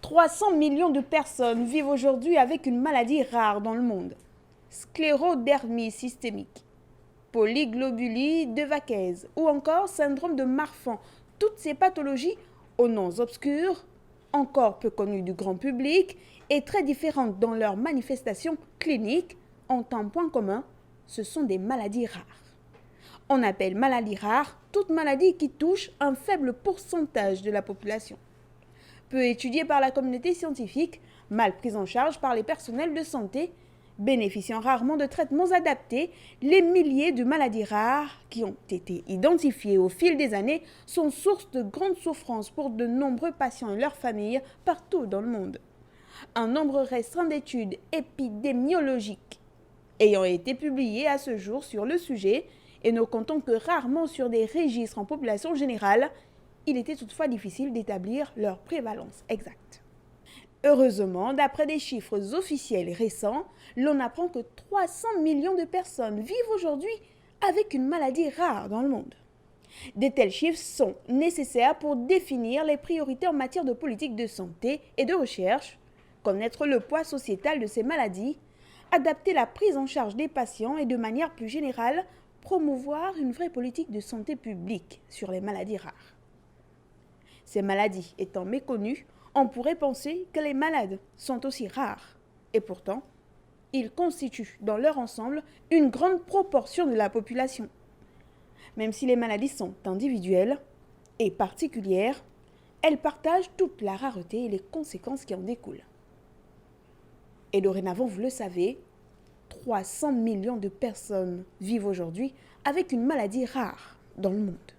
300 millions de personnes vivent aujourd'hui avec une maladie rare dans le monde. Sclérodermie systémique, polyglobulie de Vaquez ou encore syndrome de Marfan. Toutes ces pathologies, aux noms obscurs, encore peu connues du grand public et très différentes dans leurs manifestations cliniques, ont un point commun, ce sont des maladies rares. On appelle maladie rare toute maladie qui touche un faible pourcentage de la population. Peu étudiée par la communauté scientifique, mal prise en charge par les personnels de santé, bénéficiant rarement de traitements adaptés, les milliers de maladies rares qui ont été identifiées au fil des années sont source de grandes souffrances pour de nombreux patients et leurs familles partout dans le monde. Un nombre restreint d'études épidémiologiques ayant été publiées à ce jour sur le sujet, et ne comptant que rarement sur des registres en population générale, il était toutefois difficile d'établir leur prévalence exacte. Heureusement, d'après des chiffres officiels récents, l'on apprend que 300 millions de personnes vivent aujourd'hui avec une maladie rare dans le monde. De tels chiffres sont nécessaires pour définir les priorités en matière de politique de santé et de recherche, connaître le poids sociétal de ces maladies, adapter la prise en charge des patients et de manière plus générale, promouvoir une vraie politique de santé publique sur les maladies rares. Ces maladies étant méconnues, on pourrait penser que les malades sont aussi rares. Et pourtant, ils constituent dans leur ensemble une grande proportion de la population. Même si les maladies sont individuelles et particulières, elles partagent toute la rareté et les conséquences qui en découlent. Et dorénavant, vous le savez, 300 millions de personnes vivent aujourd'hui avec une maladie rare dans le monde.